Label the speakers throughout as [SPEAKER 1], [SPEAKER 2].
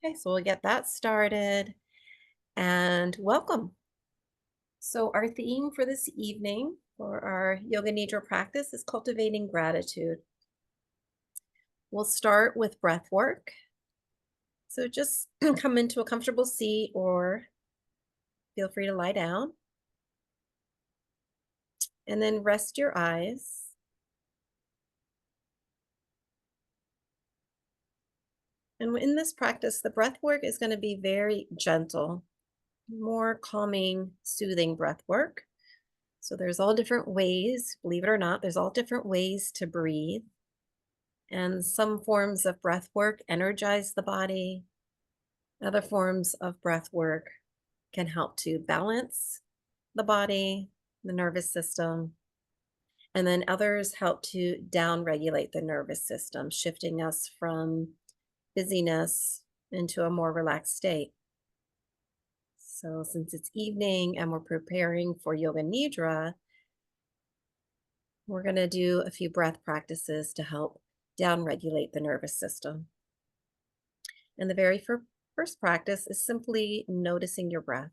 [SPEAKER 1] Okay, so we'll get that started and welcome. So, our theme for this evening for our Yoga Nidra practice is cultivating gratitude. We'll start with breath work. So, just come into a comfortable seat or feel free to lie down and then rest your eyes. And in this practice, the breath work is going to be very gentle, more calming, soothing breath work. So, there's all different ways, believe it or not, there's all different ways to breathe. And some forms of breath work energize the body. Other forms of breath work can help to balance the body, the nervous system. And then others help to down regulate the nervous system, shifting us from busyness into a more relaxed state. So, since it's evening and we're preparing for Yoga Nidra, we're going to do a few breath practices to help down regulate the nervous system. And the very first practice is simply noticing your breath,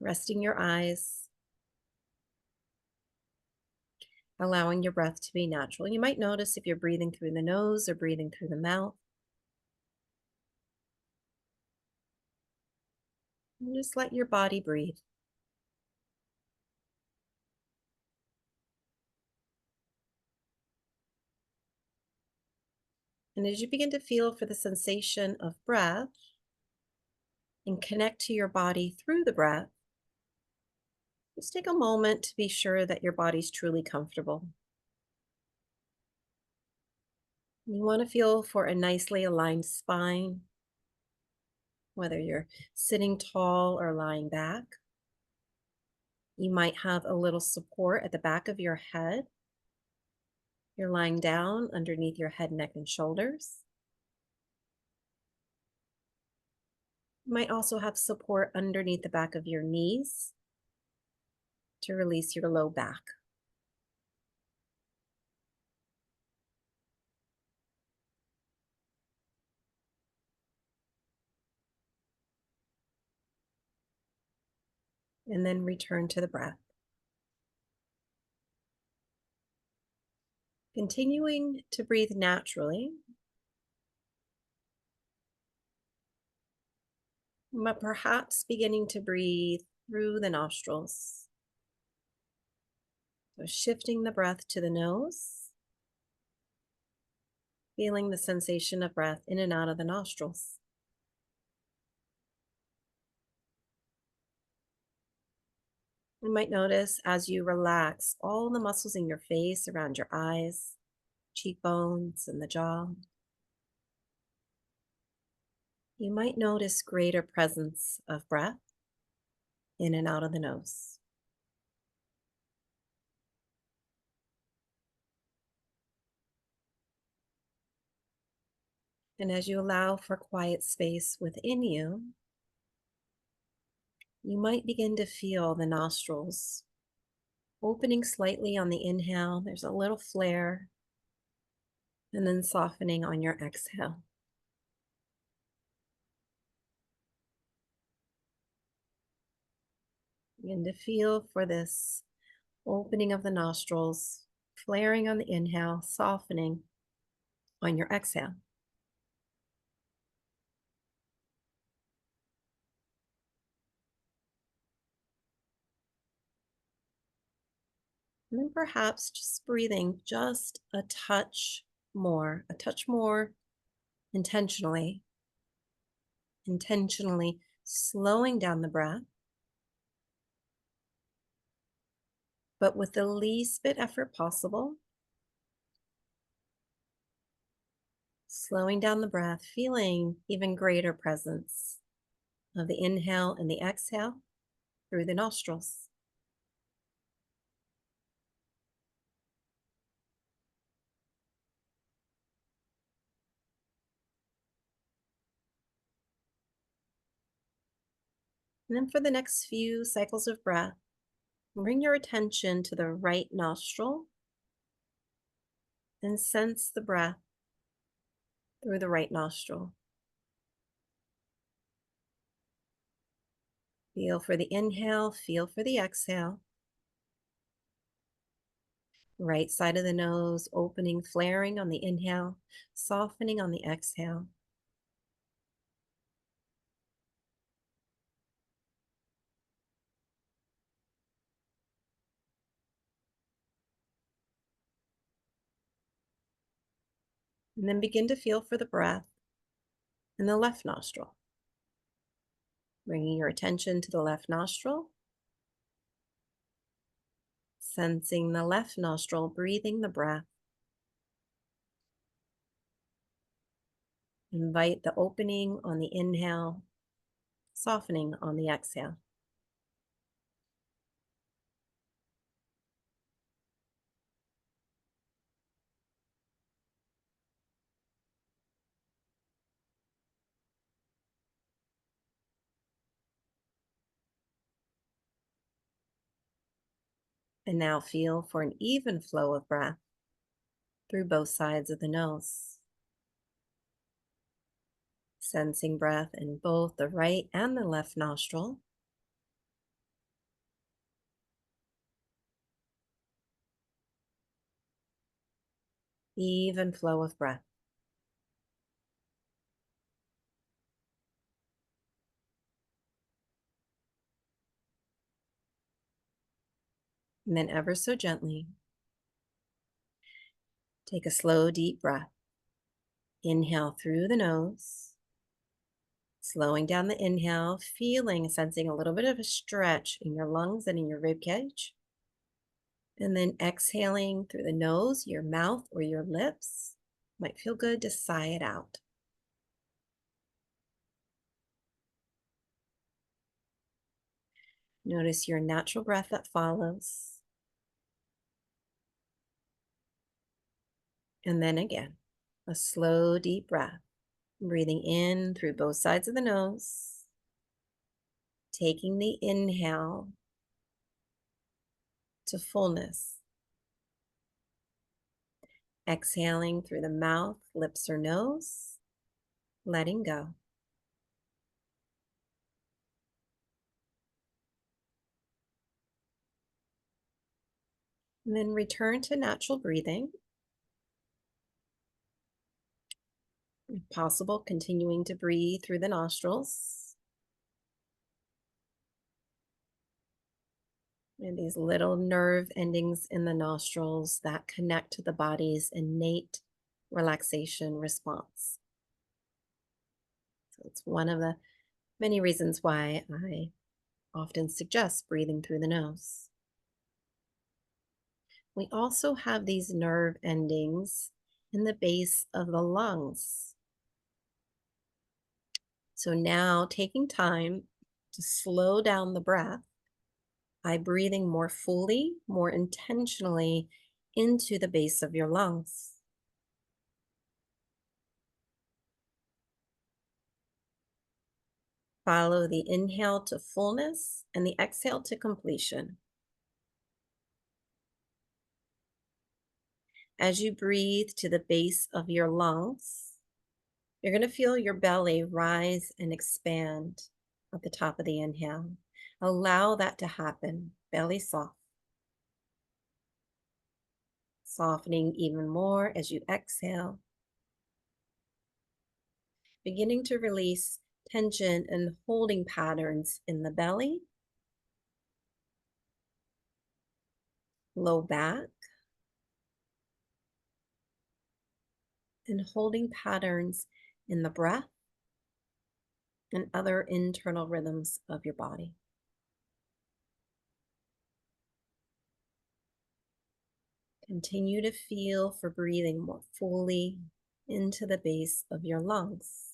[SPEAKER 1] resting your eyes, allowing your breath to be natural. You might notice if you're breathing through the nose or breathing through the mouth. And just let your body breathe. And as you begin to feel for the sensation of breath and connect to your body through the breath, just take a moment to be sure that your body's truly comfortable. You want to feel for a nicely aligned spine, whether you're sitting tall or lying back. You might have a little support at the back of your head. You're lying down underneath your head, neck, and shoulders. You might also have support underneath the back of your knees to release your low back. And then return to the breath. Continuing to breathe naturally, but perhaps beginning to breathe through the nostrils. So shifting the breath to the nose, feeling the sensation of breath in and out of the nostrils. You might notice as you relax all the muscles in your face, around your eyes, cheekbones, and the jaw. You might notice greater presence of breath in and out of the nose. And as you allow for quiet space within you, you might begin to feel the nostrils opening slightly on the inhale. There's a little flare, and then softening on your exhale. Begin to feel for this opening of the nostrils, flaring on the inhale, softening on your exhale. And then perhaps just breathing just a touch more intentionally, intentionally slowing down the breath, but with the least bit effort possible, slowing down the breath, feeling even greater presence of the inhale and the exhale through the nostrils. And then for the next few cycles of breath, bring your attention to the right nostril and sense the breath through the right nostril. Feel for the inhale, feel for the exhale. Right side of the nose, opening, flaring on the inhale, softening on the exhale. And then begin to feel for the breath in the left nostril. Bringing your attention to the left nostril, sensing the left nostril, breathing the breath. Invite the opening on the inhale, softening on the exhale. And now feel for an even flow of breath through both sides of the nose. Sensing breath in both the right and the left nostril. Even flow of breath. And then ever so gently, take a slow, deep breath. Inhale through the nose, slowing down the inhale, feeling, sensing a little bit of a stretch in your lungs and in your rib cage. And then exhaling through the nose, your mouth, or your lips. Might feel good to sigh it out. Notice your natural breath that follows. And then again, a slow, deep breath. Breathing in through both sides of the nose. Taking the inhale to fullness. Exhaling through the mouth, lips, or nose. Letting go. And then return to natural breathing. If possible, continuing to breathe through the nostrils. And these little nerve endings in the nostrils that connect to the body's innate relaxation response. So it's one of the many reasons why I often suggest breathing through the nose. We also have these nerve endings in the base of the lungs. So now taking time to slow down the breath by breathing more fully, more intentionally into the base of your lungs. Follow the inhale to fullness and the exhale to completion. As you breathe to the base of your lungs, you're going to feel your belly rise and expand at the top of the inhale. Allow that to happen. Belly soft. Softening even more as you exhale. Beginning to release tension and holding patterns in the belly, low back, and holding patterns in the breath and other internal rhythms of your body. Continue to feel for breathing more fully into the base of your lungs.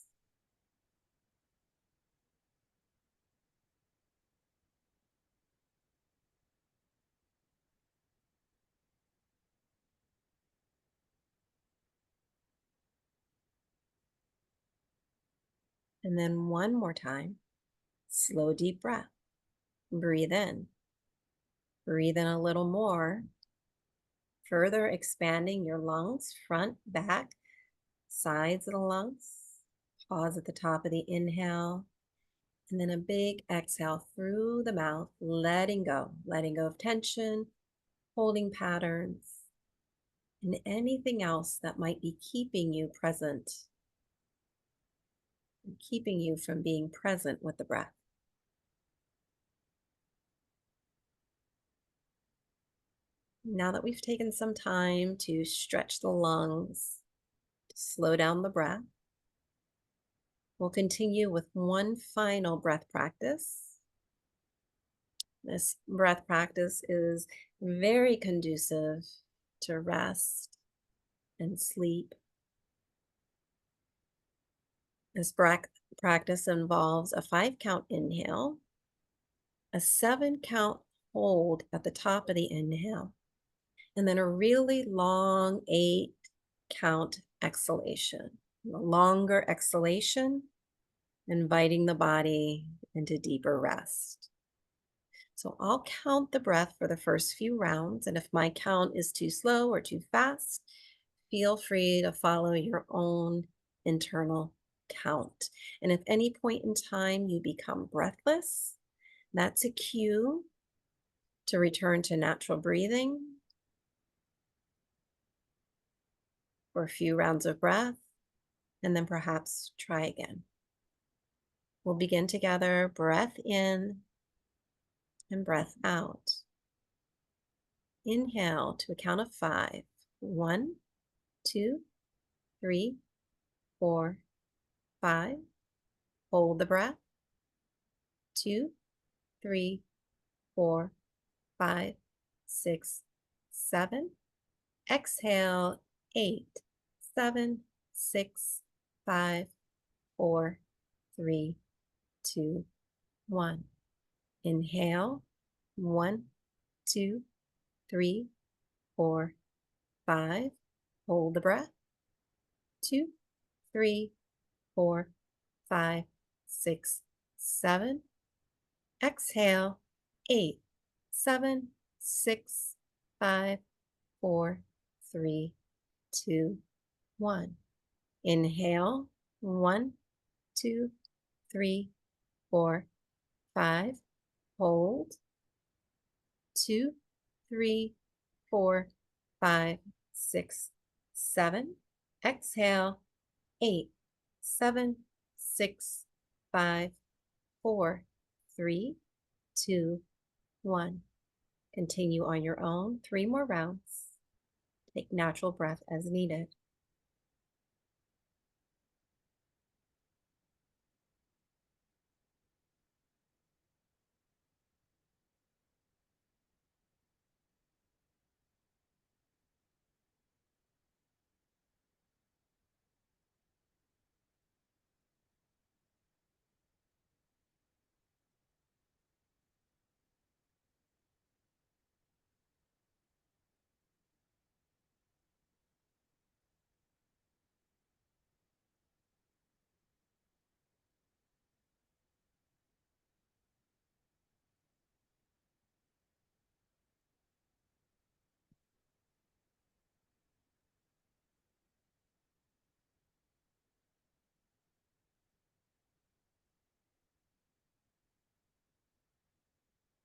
[SPEAKER 1] And then one more time, slow, deep breath. Breathe in. Breathe in a little more, further expanding your lungs, front, back, sides of the lungs. Pause at the top of the inhale, and then a big exhale through the mouth, letting go of tension, holding patterns, and anything else that might be keeping you present, and keeping you from being present with the breath. Now that we've taken some time to stretch the lungs, to slow down the breath, we'll continue with one final breath practice. This breath practice is very conducive to rest and sleep. This practice involves a 5 count inhale, a 7 count hold at the top of the inhale, and then a really long 8 count exhalation. A longer exhalation, inviting the body into deeper rest. So I'll count the breath for the first few rounds, and if my count is too slow or too fast, feel free to follow your own internal count. And if any point in time you become breathless, that's a cue to return to natural breathing for a few rounds of breath, and then perhaps try again. We'll begin together, breath in and breath out. Inhale to a count of 5. 1, 2, 3, 4, 5. Hold the breath. 2, 3, 4, 5, 6, 7. Exhale. 8, 7, 6, 5, 4, 3, 2, 1. Inhale. 1, 2, 3, 4, 5. Hold the breath. 2, 3, 4, 5, 6, 7. Exhale. 8, 7, 6, 5, 4, 3, 2, 1. Inhale. 1, 2, 3, 4, 5. Hold. 2, 3, 4, 5, 6, 7. Exhale. 8, 7, 6, 5, 4, 3, 2, 1. Continue on your own. 3 more rounds. Take natural breath as needed.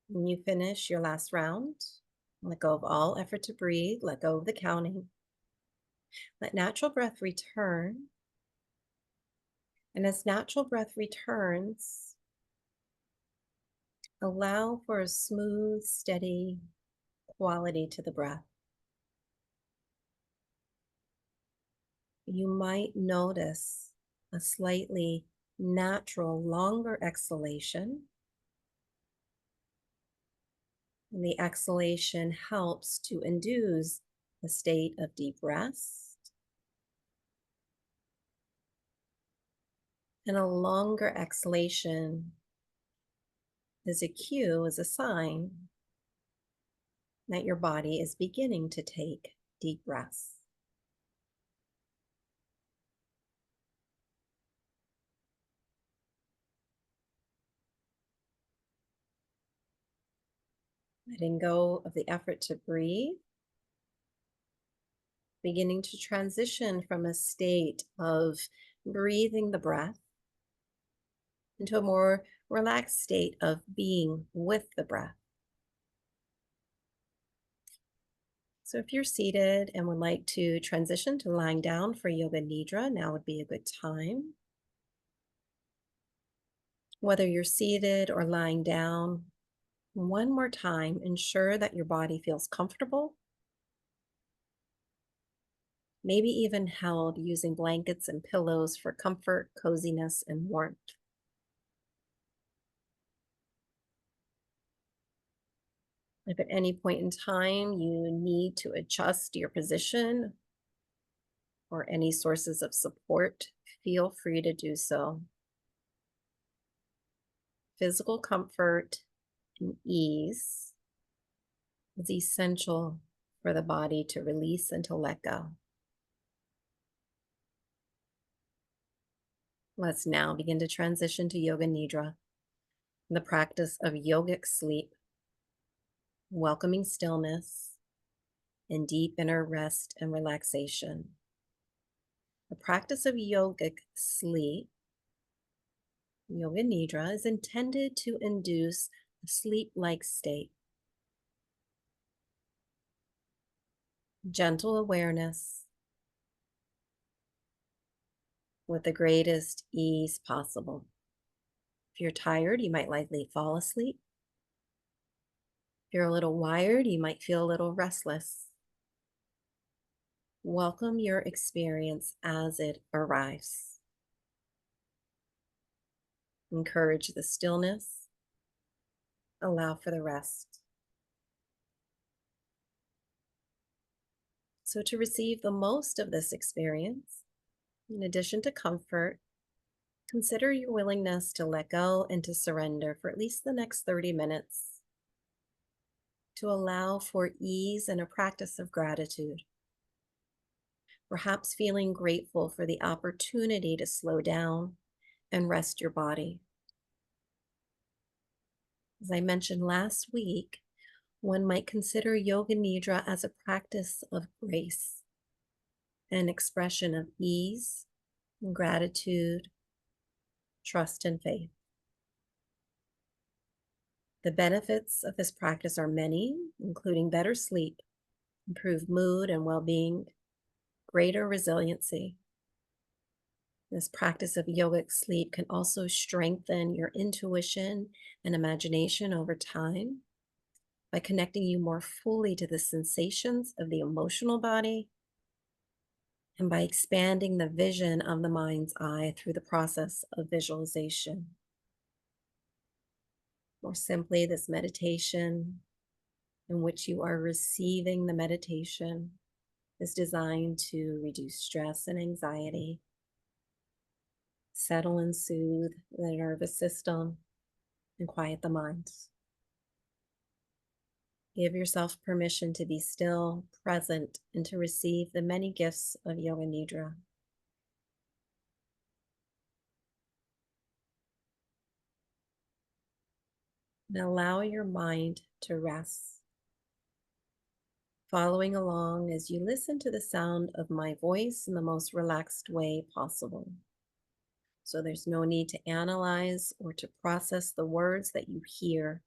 [SPEAKER 1] When you finish your last round, let go of all effort to breathe. Let go of the counting. Let natural breath return. And as natural breath returns, allow for a smooth, steady quality to the breath. You might notice a slightly natural, longer exhalation. And the exhalation helps to induce a state of deep rest. And a longer exhalation is a cue, is a sign that your body is beginning to take deep breaths. Letting go of the effort to breathe, beginning to transition from a state of breathing the breath into a more relaxed state of being with the breath. So, if you're seated and would like to transition to lying down for Yoga Nidra, now would be a good time. Whether you're seated or lying down, one more time, ensure that your body feels comfortable, maybe even held using blankets and pillows for comfort, coziness, and warmth. If at any point in time you need to adjust your position or any sources of support, feel free to do so. Physical comfort and ease is essential for the body to release and to let go. Let's now begin to transition to Yoga Nidra, the practice of yogic sleep, welcoming stillness and deep inner rest and relaxation. The practice of yogic sleep, Yoga Nidra, is intended to induce a sleep-like state, gentle awareness with the greatest ease possible. If you're tired, you might likely fall asleep. If you're a little wired, you might feel a little restless. Welcome your experience as it arrives. Encourage the stillness. Allow for the rest. So, to receive the most of this experience, in addition to comfort, consider your willingness to let go and to surrender for at least the next 30 minutes, to allow for ease and a practice of gratitude. Perhaps feeling grateful for the opportunity to slow down and rest your body. As I mentioned last week, one might consider Yoga Nidra as a practice of grace, an expression of ease, gratitude, trust, and faith. The benefits of this practice are many, including better sleep, improved mood and well-being, greater resiliency. This practice of yogic sleep can also strengthen your intuition and imagination over time by connecting you more fully to the sensations of the emotional body and by expanding the vision of the mind's eye through the process of visualization. More simply, this meditation in which you are receiving the meditation is designed to reduce stress and anxiety, settle and soothe the nervous system, and quiet the mind. Give yourself permission to be still, present, and to receive the many gifts of Yoga Nidra. And allow your mind to rest, following along as you listen to the sound of my voice in the most relaxed way possible. So there's no need to analyze or to process the words that you hear.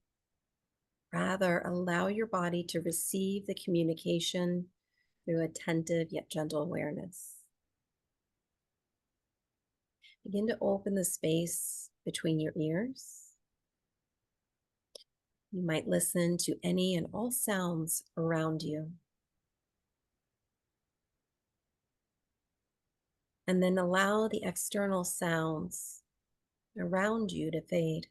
[SPEAKER 1] Rather, allow your body to receive the communication through attentive yet gentle awareness. Begin to open the space between your ears. You might listen to any and all sounds around you. And then allow the external sounds around you to fade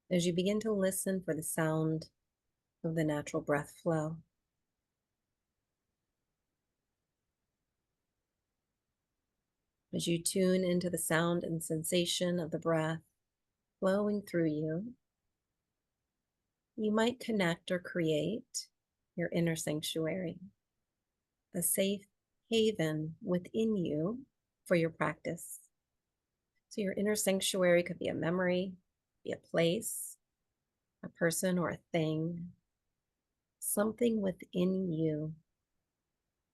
[SPEAKER 1] as you begin to listen for the sound of the natural breath flow. As you tune into the sound and sensation of the breath flowing through you, you might connect or create your inner sanctuary, a safe haven within you for your practice. So your inner sanctuary could be a memory, be a place, a person or a thing, something within you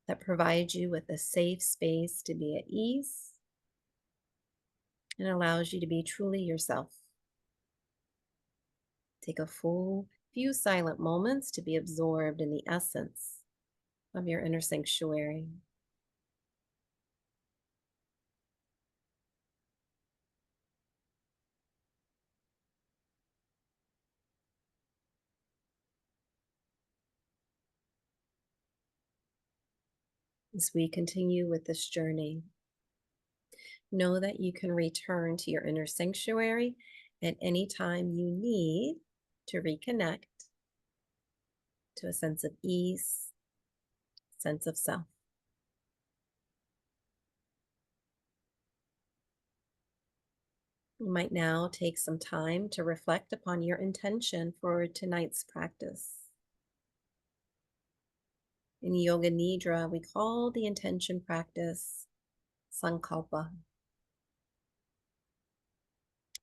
[SPEAKER 1] that provides you with a safe space to be at ease and allows you to be truly yourself. Take a full few silent moments to be absorbed in the essence of your inner sanctuary. As we continue with this journey, know that you can return to your inner sanctuary at any time you need to reconnect to a sense of ease, sense of self. You might now take some time to reflect upon your intention for tonight's practice. In Yoga Nidra, we call the intention practice Sankalpa.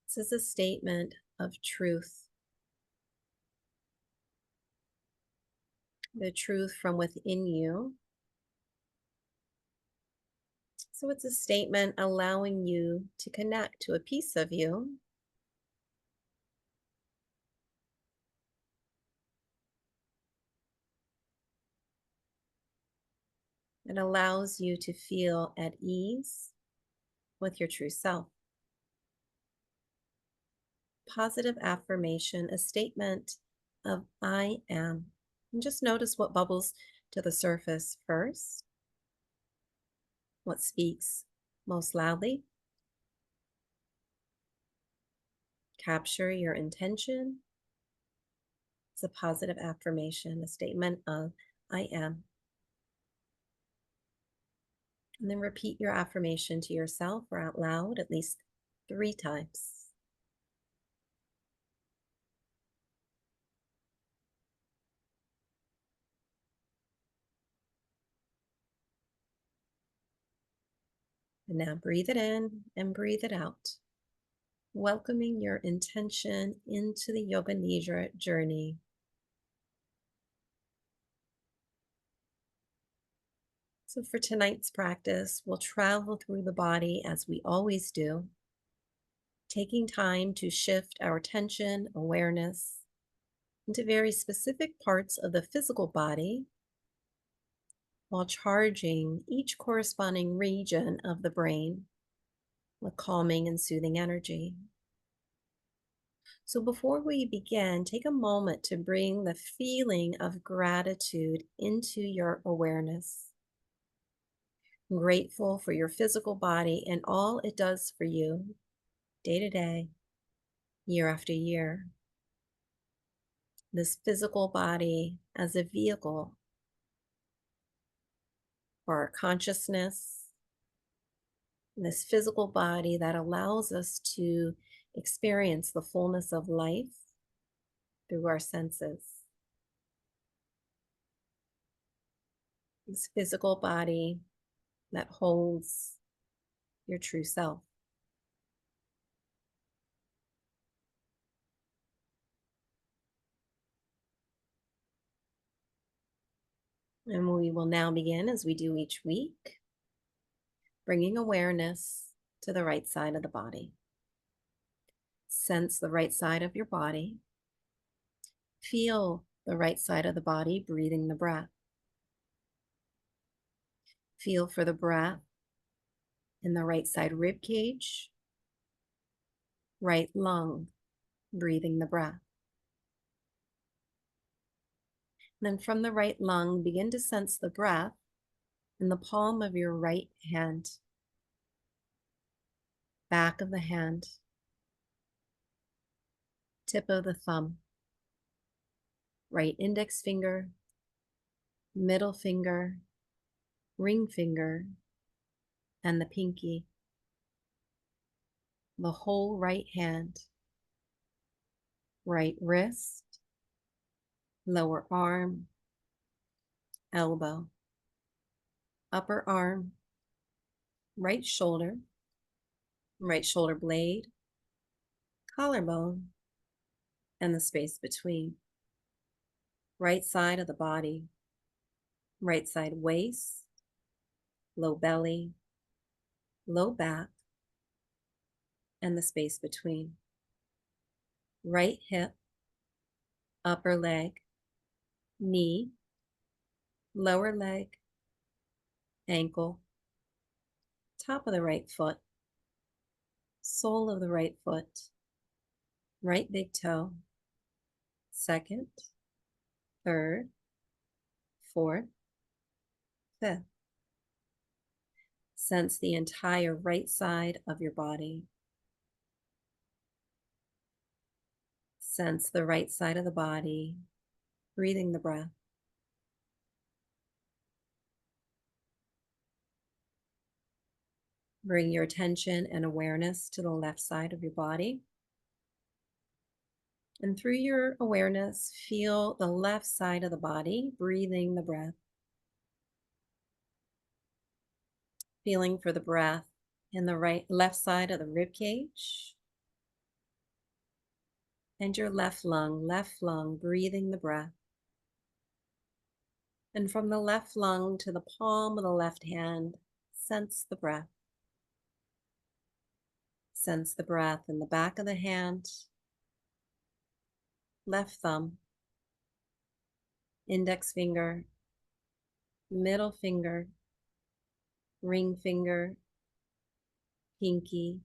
[SPEAKER 1] This is a statement of truth, the truth from within you. So it's a statement allowing you to connect to a piece of you that allows you to feel at ease with your true self. Positive affirmation, a statement of I am. And just notice what bubbles to the surface first, what speaks most loudly. Capture your intention. It's a positive affirmation, a statement of I am. And then repeat your affirmation to yourself or out loud at least 3 times. And now breathe it in and breathe it out, welcoming your intention into the Yoga Nidra journey. So for tonight's practice, we'll travel through the body as we always do, taking time to shift our attention, awareness into very specific parts of the physical body while charging each corresponding region of the brain with calming and soothing energy. So before we begin, take a moment to bring the feeling of gratitude into your awareness. Grateful for your physical body and all it does for you day to day, year after year. This physical body as a vehicle for our consciousness, this physical body that allows us to experience the fullness of life through our senses. This physical body that holds your true self. And we will now begin, as we do each week, bringing awareness to the right side of the body. Sense the right side of your body. Feel the right side of the body, breathing the breath. Feel for the breath in the right side rib cage, right lung, breathing the breath. Then from the right lung, begin to sense the breath in the palm of your right hand, back of the hand, tip of the thumb, right index finger, middle finger, ring finger, and the pinky. The whole right hand, right wrist, lower arm, elbow, upper arm, right shoulder blade, collarbone, and the space between. Right side of the body, right side waist, low belly, low back, and the space between. Right hip, upper leg, knee, lower leg, ankle, top of the right foot, sole of the right foot, right big toe, second, third, fourth, fifth. Sense the entire right side of your body. Sense the right side of the body, breathing the breath. Bring your attention and awareness to the left side of your body. And through your awareness, feel the left side of the body, breathing the breath. Feeling for the breath in the left side of the rib cage. And your left lung, breathing the breath. And from the left lung to the palm of the left hand, sense the breath. Sense the breath in the back of the hand, left thumb, index finger, middle finger, ring finger, pinky,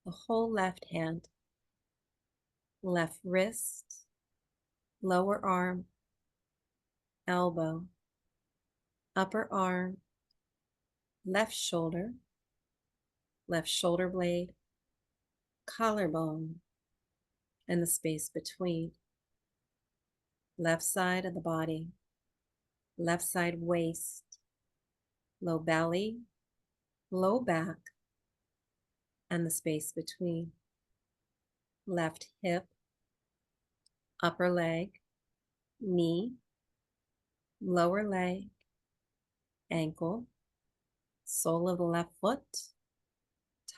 [SPEAKER 1] the whole left hand, left wrist, lower arm, elbow, upper arm, left shoulder blade, collarbone, and the space between. Left side of the body, left side waist, low belly, low back, and the space between. Left hip, upper leg, knee, lower leg, ankle, sole of the left foot,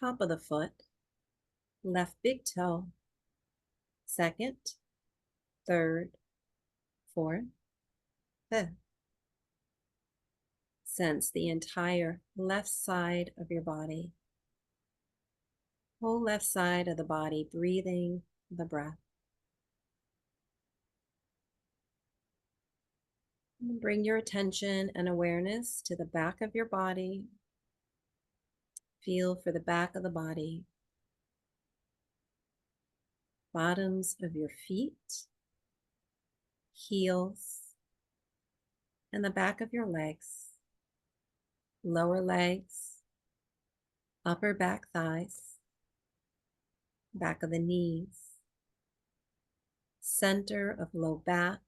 [SPEAKER 1] top of the foot, left big toe, second, third, fourth, fifth. Sense the entire left side of your body, whole left side of the body, breathing the breath. Bring your attention and awareness to the back of your body. Feel for the back of the body, bottoms of your feet, heels, and the back of your legs, lower legs, upper back thighs, back of the knees, center of low back,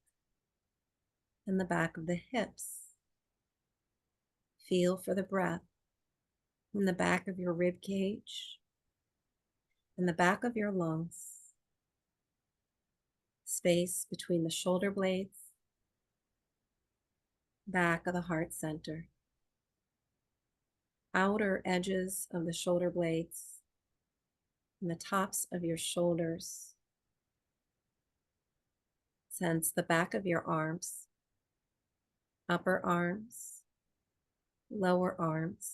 [SPEAKER 1] and the back of the hips. Feel for the breath in the back of your rib cage and the back of your lungs, space between the shoulder blades, back of the heart center, outer edges of the shoulder blades, and the tops of your shoulders. Sense the back of your arms, upper arms, lower arms,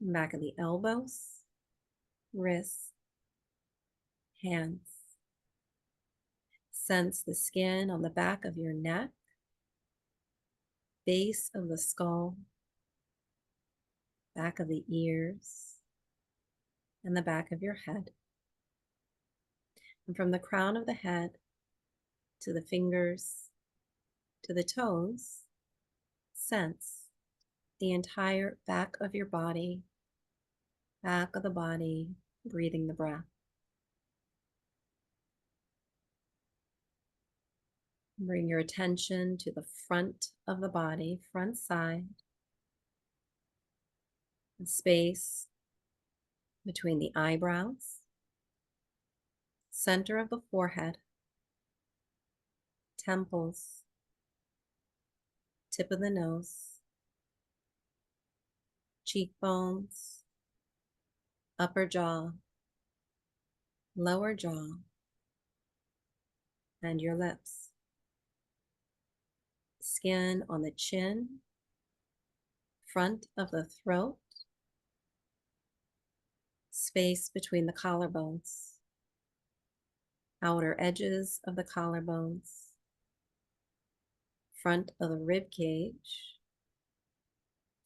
[SPEAKER 1] back of the elbows, wrists, hands. Sense the skin on the back of your neck, base of the skull, back of the ears, and the back of your head. And from the crown of the head to the fingers, to the toes, sense the entire back of your body, back of the body, breathing the breath. Bring your attention to the front of the body, front side, the space between the eyebrows, center of the forehead, temples, tip of the nose, cheekbones, upper jaw, lower jaw, and your lips. Skin on the chin, front of the throat, space between the collarbones, outer edges of the collarbones, front of the rib cage,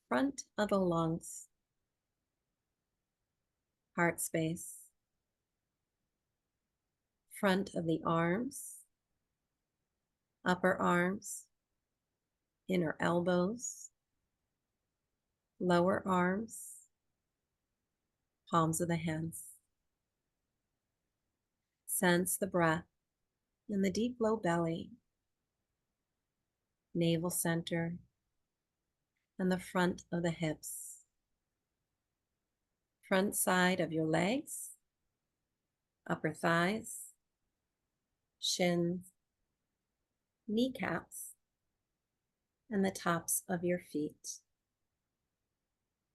[SPEAKER 1] front of the lungs, heart space, front of the arms, upper arms, inner elbows, lower arms, palms of the hands. Sense the breath in the deep low belly, navel center, and the front of the hips, front side of your legs, upper thighs, shins, kneecaps, and the tops of your feet.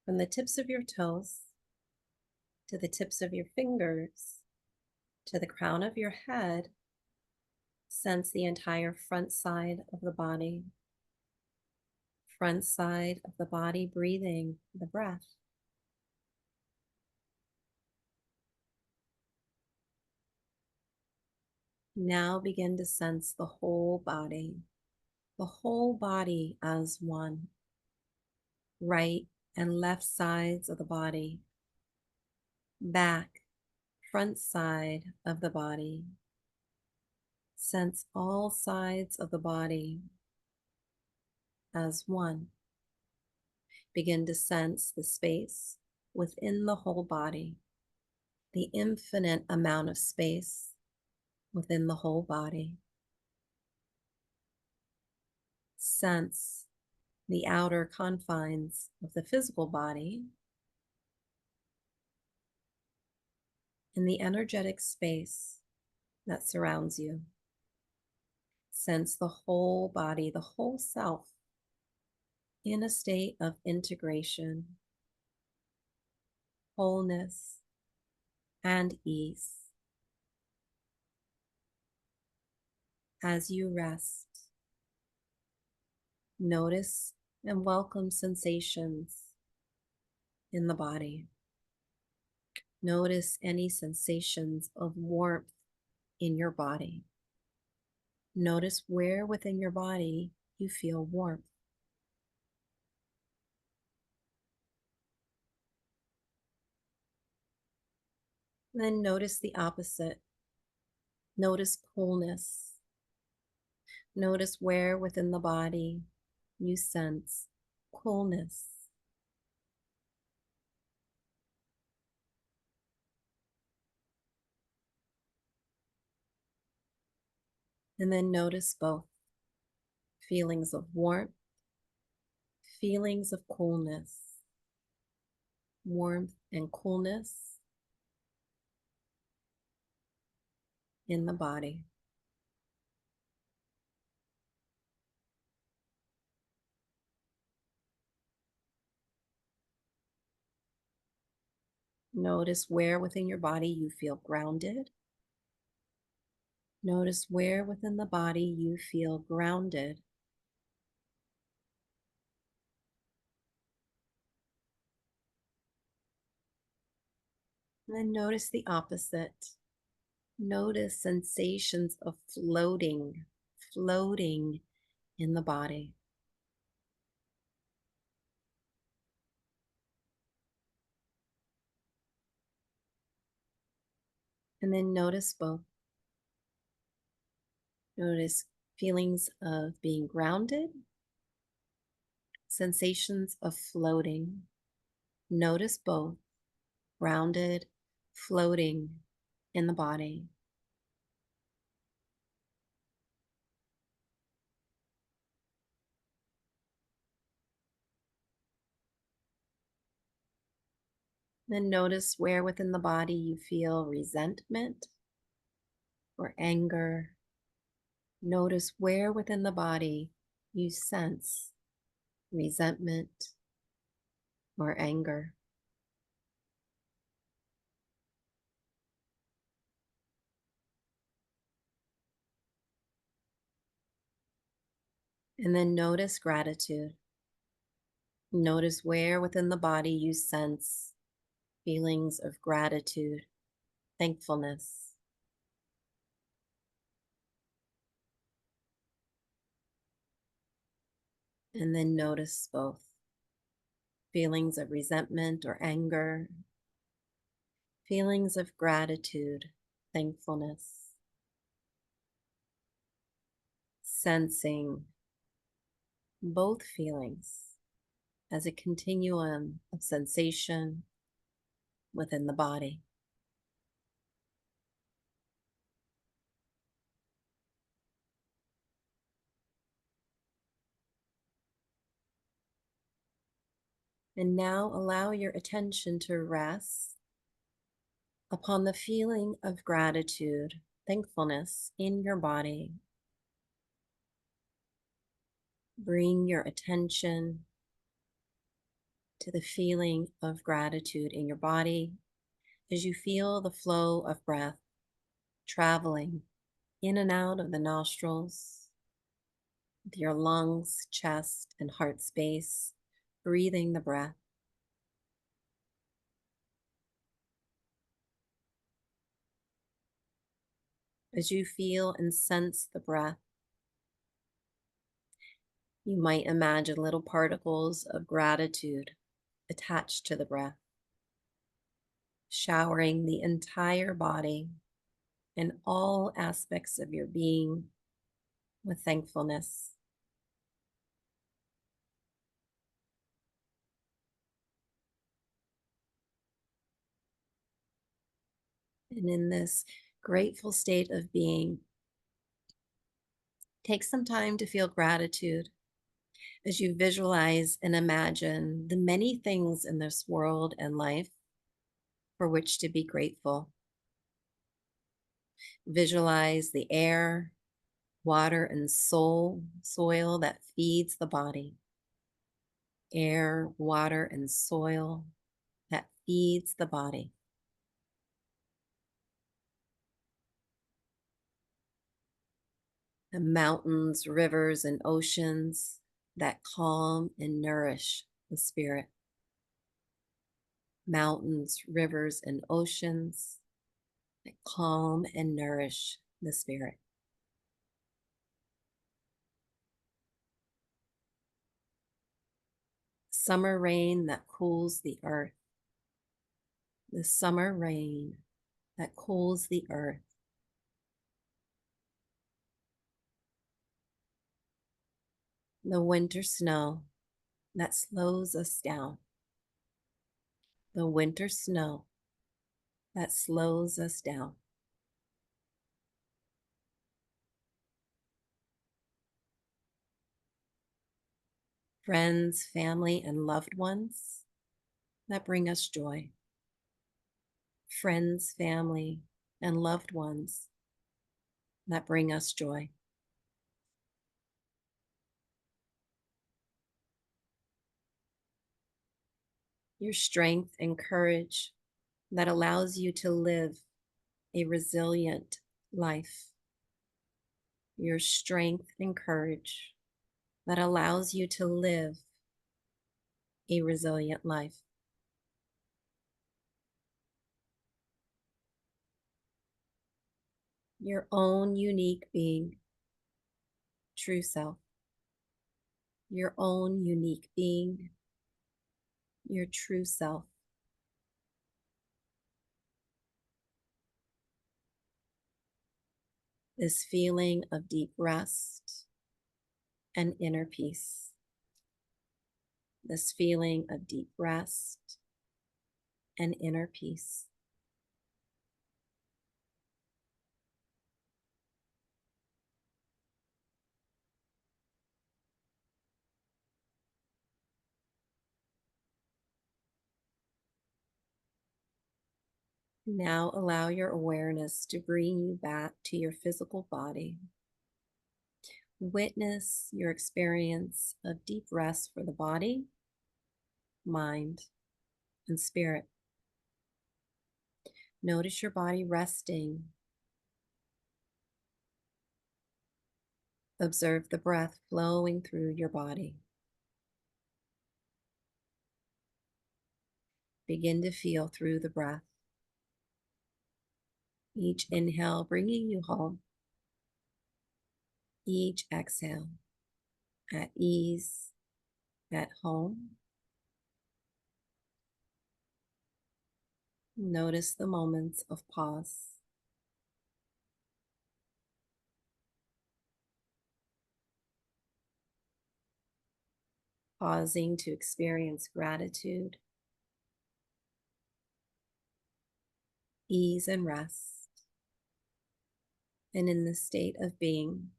[SPEAKER 1] From the tips of your toes to the tips of your fingers to the crown of your head, sense the entire front side of the body. Front side of the body, breathing the breath. Now begin to sense the whole body as one. Right and left sides of the body, back, front side of the body. Sense all sides of the body as one. Begin to sense the space within the whole body, the infinite amount of space within the whole body. Sense the outer confines of the physical body and the energetic space that surrounds you. Sense the whole body, the whole self, in a state of integration, wholeness, and ease. As you rest, notice and welcome sensations in the body. Notice any sensations of warmth in your body. Notice where within your body you feel warmth. Then notice the opposite. Notice coolness. Notice where within the body you sense coolness. And then notice both feelings of warmth, feelings of coolness, warmth and coolness in the body. Notice where within your body you feel grounded. Notice where within the body you feel grounded. And then notice the opposite. Notice sensations of floating in the body. And then notice both. Notice feelings of being grounded, sensations of floating. Notice both, grounded, floating in the body. Then notice where within the body you feel resentment or anger. Notice where within the body you sense resentment or anger. And then notice gratitude. Notice where within the body you sense feelings of gratitude, thankfulness, and then notice both feelings of resentment or anger, feelings of gratitude, thankfulness, sensing both feelings as a continuum of sensation within the body. And now allow your attention to rest upon the feeling of gratitude, thankfulness in your body. Bring your attention to the feeling of gratitude in your body as you feel the flow of breath traveling in and out of the nostrils, with your lungs, chest, and heart space, breathing the breath. As you feel and sense the breath, you might imagine little particles of gratitude attached to the breath, showering the entire body and all aspects of your being with thankfulness. And in this grateful state of being, take some time to feel gratitude as you visualize and imagine the many things in this world and life for which to be grateful. Visualize the air, water, and soil that feeds the body. Air, water, and soil that feeds the body. The mountains, rivers, and oceans that calm and nourish the spirit. Mountains, rivers, and oceans that calm and nourish the spirit. Summer rain that cools the earth. The summer rain that cools the earth. The winter snow that slows us down. The winter snow that slows us down. Friends, family, and loved ones that bring us joy. Friends, family, and loved ones that bring us joy. Your strength and courage that allows you to live a resilient life. Your strength and courage that allows you to live a resilient life. Your own unique being, true self. Your own unique being, your true self. This feeling of deep rest and inner peace. This feeling of deep rest and inner peace. Now allow your awareness to bring you back to your physical body. Witness your experience of deep rest for the body, mind, and spirit. Notice your body resting. Observe the breath flowing through your body. Begin to feel through the breath. Each inhale bringing you home. Each exhale at ease, at home. Notice the moments of pause. Pausing to experience gratitude, ease, and rest. And in the state of being,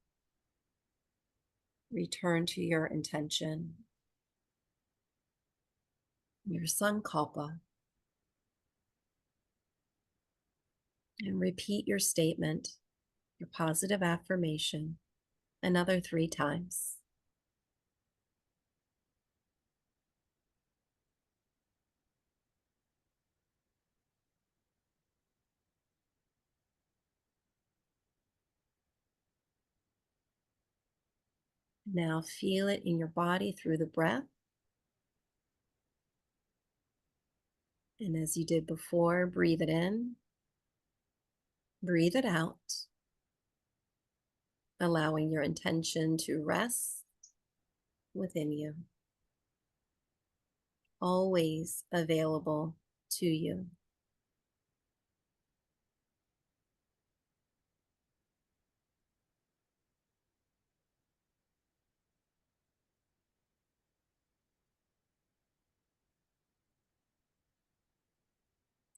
[SPEAKER 1] return to your intention, your sankalpa, and repeat your statement, your positive affirmation, another 3 times. Now feel it in your body through the breath. And as you did before, breathe it in, breathe it out, allowing your intention to rest within you, always available to you.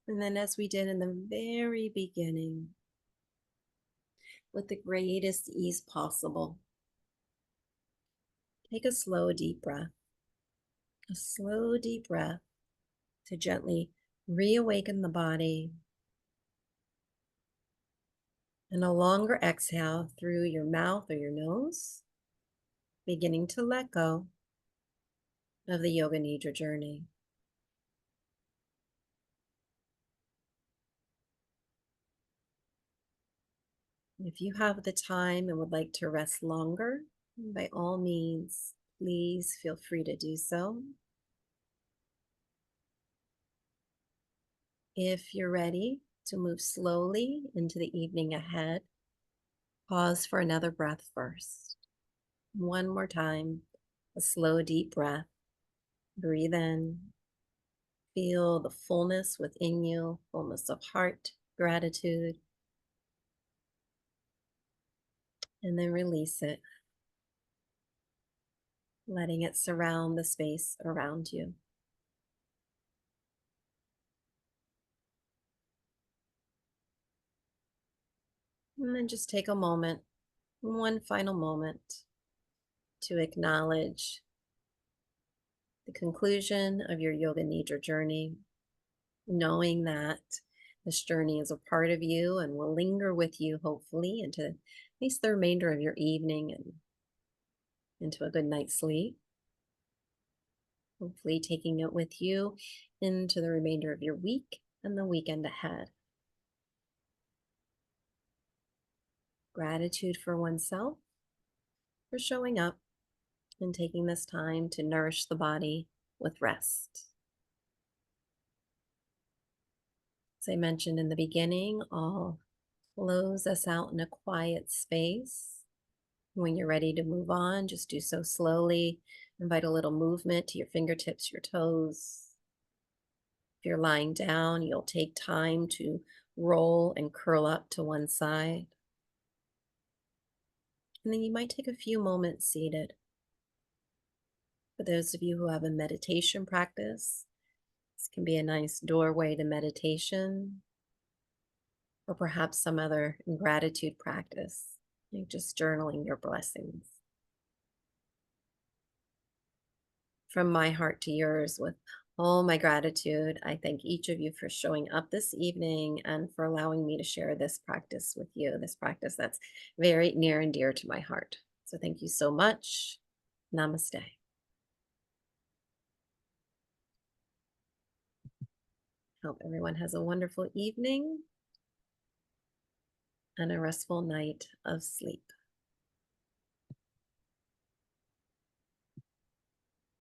[SPEAKER 1] And then, as we did in the very beginning, with the greatest ease possible, take a slow, deep breath, a slow, deep breath to gently reawaken the body, and a longer exhale through your mouth or your nose, beginning to let go of the Yoga Nidra journey. If you have the time and would like to rest longer, by all means, please feel free to do so. If you're ready to move slowly into the evening ahead, pause for another breath first. One more time, a slow, deep breath. Breathe in. Feel the fullness within you, fullness of heart, gratitude, and then release it, letting it surround the space around you. And then just take a moment, one final moment, to acknowledge the conclusion of your Yoga Nidra journey, knowing that this journey is a part of you and will linger with you, hopefully, into at least the remainder of your evening and into a good night's sleep. Hopefully, taking it with you into the remainder of your week and the weekend ahead. Gratitude for oneself for showing up and taking this time to nourish the body with rest. As I mentioned in the beginning, I'll close us out in a quiet space. When you're ready to move on, just do so slowly. Invite a little movement to your fingertips, your toes. If you're lying down, you'll take time to roll and curl up to one side. And then you might take a few moments seated. For those of you who have a meditation practice, this can be a nice doorway to meditation, or perhaps some other gratitude practice, like just journaling your blessings. From my heart to yours, with all my gratitude, I thank each of you for showing up this evening and for allowing me to share this practice with you, this practice that's very near and dear to my heart. So thank you so much. Namaste. Hope everyone has a wonderful evening and a restful night of sleep.